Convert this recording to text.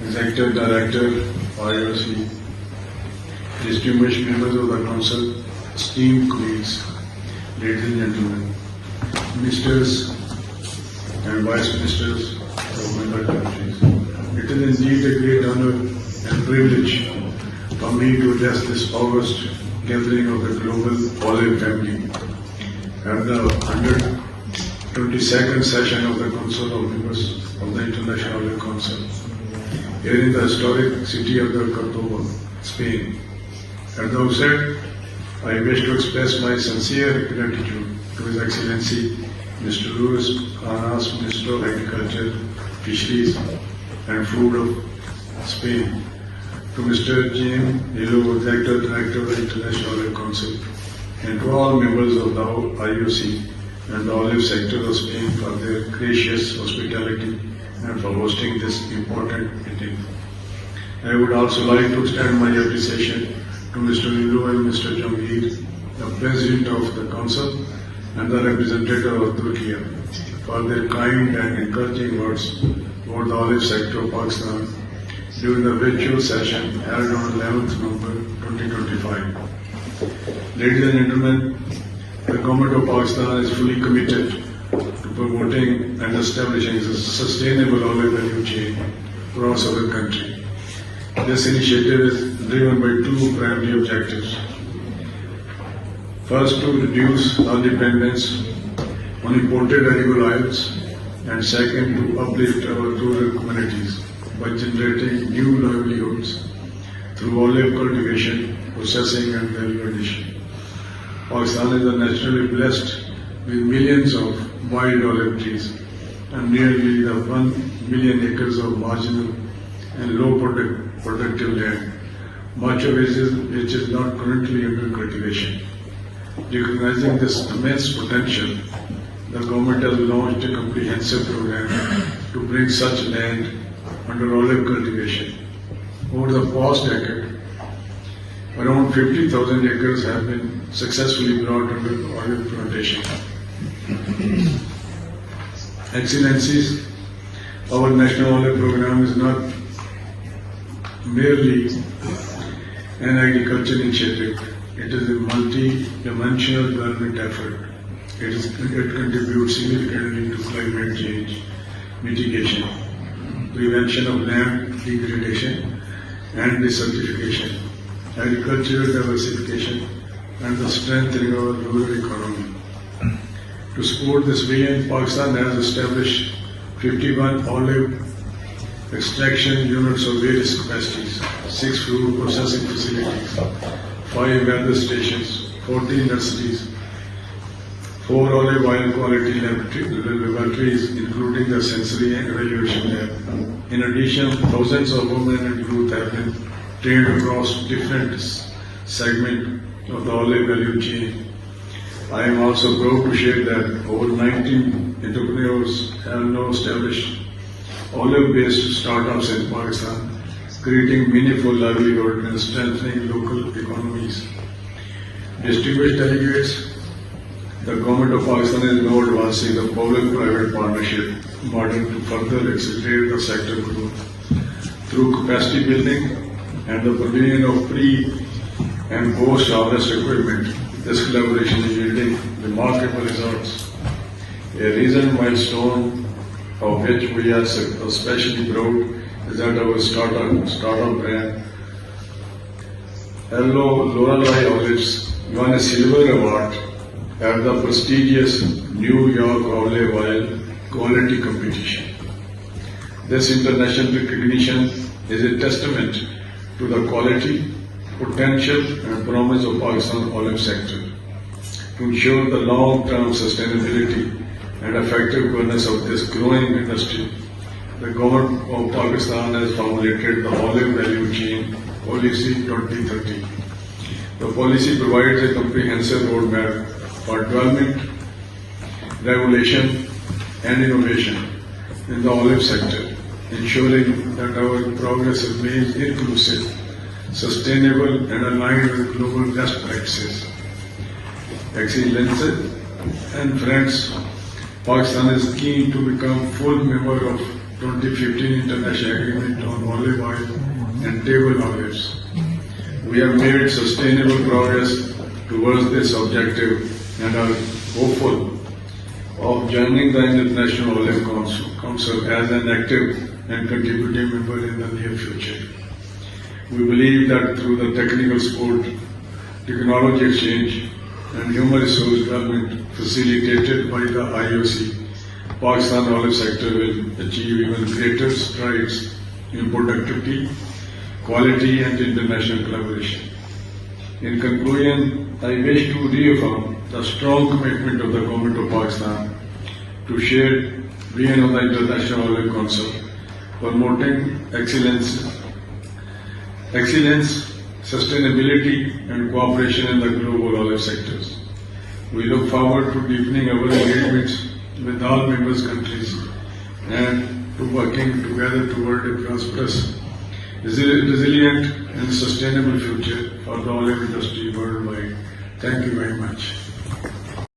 Executive Director, IOC, distinguished members of the Council, esteemed colleagues, ladies and gentlemen, Ministers and Vice Ministers of member countries. It is indeed a great honor and privilege for me to address this August gathering of the global Olive family at the 122nd session of the Council of Members of the International Olive Council, here in the historic city of the Cordoba, Spain. At the outset, I wish to express my sincere gratitude to His Excellency Mr. Luis Planas, Minister of Agriculture, Fisheries and Food of Spain, to Mr. James Hilo, Executive Director of the International Olive Council, and to all members of the IOC and the olive sector of Spain for their gracious hospitality and for hosting this important meeting. I would also like to extend my appreciation to Mr. Hilo and Mr. Jangir, the President of the Council and the representative of Turkey, for their kind and encouraging words about the olive sector of Pakistan during the virtual session held on 11th November 2025. Ladies and gentlemen, the Government of Pakistan is fully committed to promoting and establishing a sustainable olive value chain across our country. This initiative is driven by two primary objectives. First, to reduce our dependence on imported edible oils, and second, to uplift our rural communities by generating new livelihoods through olive cultivation, processing and value addition. Pakistan is naturally blessed with millions of wild olive trees and nearly 1 million acres of marginal and low productive land, much of which is not currently under cultivation. Recognizing this immense potential, the government has launched a comprehensive program to bring such land under olive cultivation. Over the past decade, around 50,000 acres have been successfully brought under olive plantation. Excellencies, our national olive program is not merely an agricultural initiative. It is a multi-dimensional development effort. It contributes significantly to climate change mitigation, prevention of land degradation and desertification, agricultural diversification, and the strengthening of our rural economy. To support this vision, Pakistan has established 51 olive extraction units of various capacities, 6 fruit processing facilities, 5 weather stations, 14 nurseries, 4 olive oil quality laboratories, including the sensory and evaluation lab. In addition, thousands of women and youth have been trained across different segments of the olive value chain. I am also proud to share that over 19 entrepreneurs have now established olive-based startups in Pakistan, creating meaningful livelihood and strengthening local economies. Distinguished delegates, the Government of Pakistan is now advancing the public-private partnership model to further accelerate the sector growth through capacity building and the provision of pre- and post-harvest equipment. This collaboration is yielding remarkable results. A recent milestone of which we are especially proud is that our startup brand, Hello Lorelei Olives, won a silver award at the prestigious New York Olive Oil Quality Competition. This international recognition is a testament to the quality, potential and promise of Pakistan olive sector. To ensure the long-term sustainability and effective governance of this growing industry, the Government of Pakistan has formulated the Olive Value Chain Policy 2030. The policy provides a comprehensive roadmap for development, regulation and innovation in the olive sector, ensuring that our progress remains inclusive, sustainable and aligned with global best practices. Excellencies and friends, Pakistan is keen to become full member of 2015 International Agreement on Olive Oil and Table Olives. We have made sustainable progress towards this objective and are hopeful of joining the International Olive Council as an active and contributing member in the near future. We believe that through the technical support, technology exchange, and human resource development facilitated by the IOC, Pakistan olive sector will achieve even greater strides in productivity, quality, and international collaboration. In conclusion, I wish to reaffirm the strong commitment of the Government of Pakistan to share vision of the International Olive Council, promoting excellence, sustainability, and cooperation in the global olive sectors. We look forward to deepening our engagements with all members countries and to working together toward a prosperous, resilient, and sustainable future for the olive industry worldwide. Thank you very much.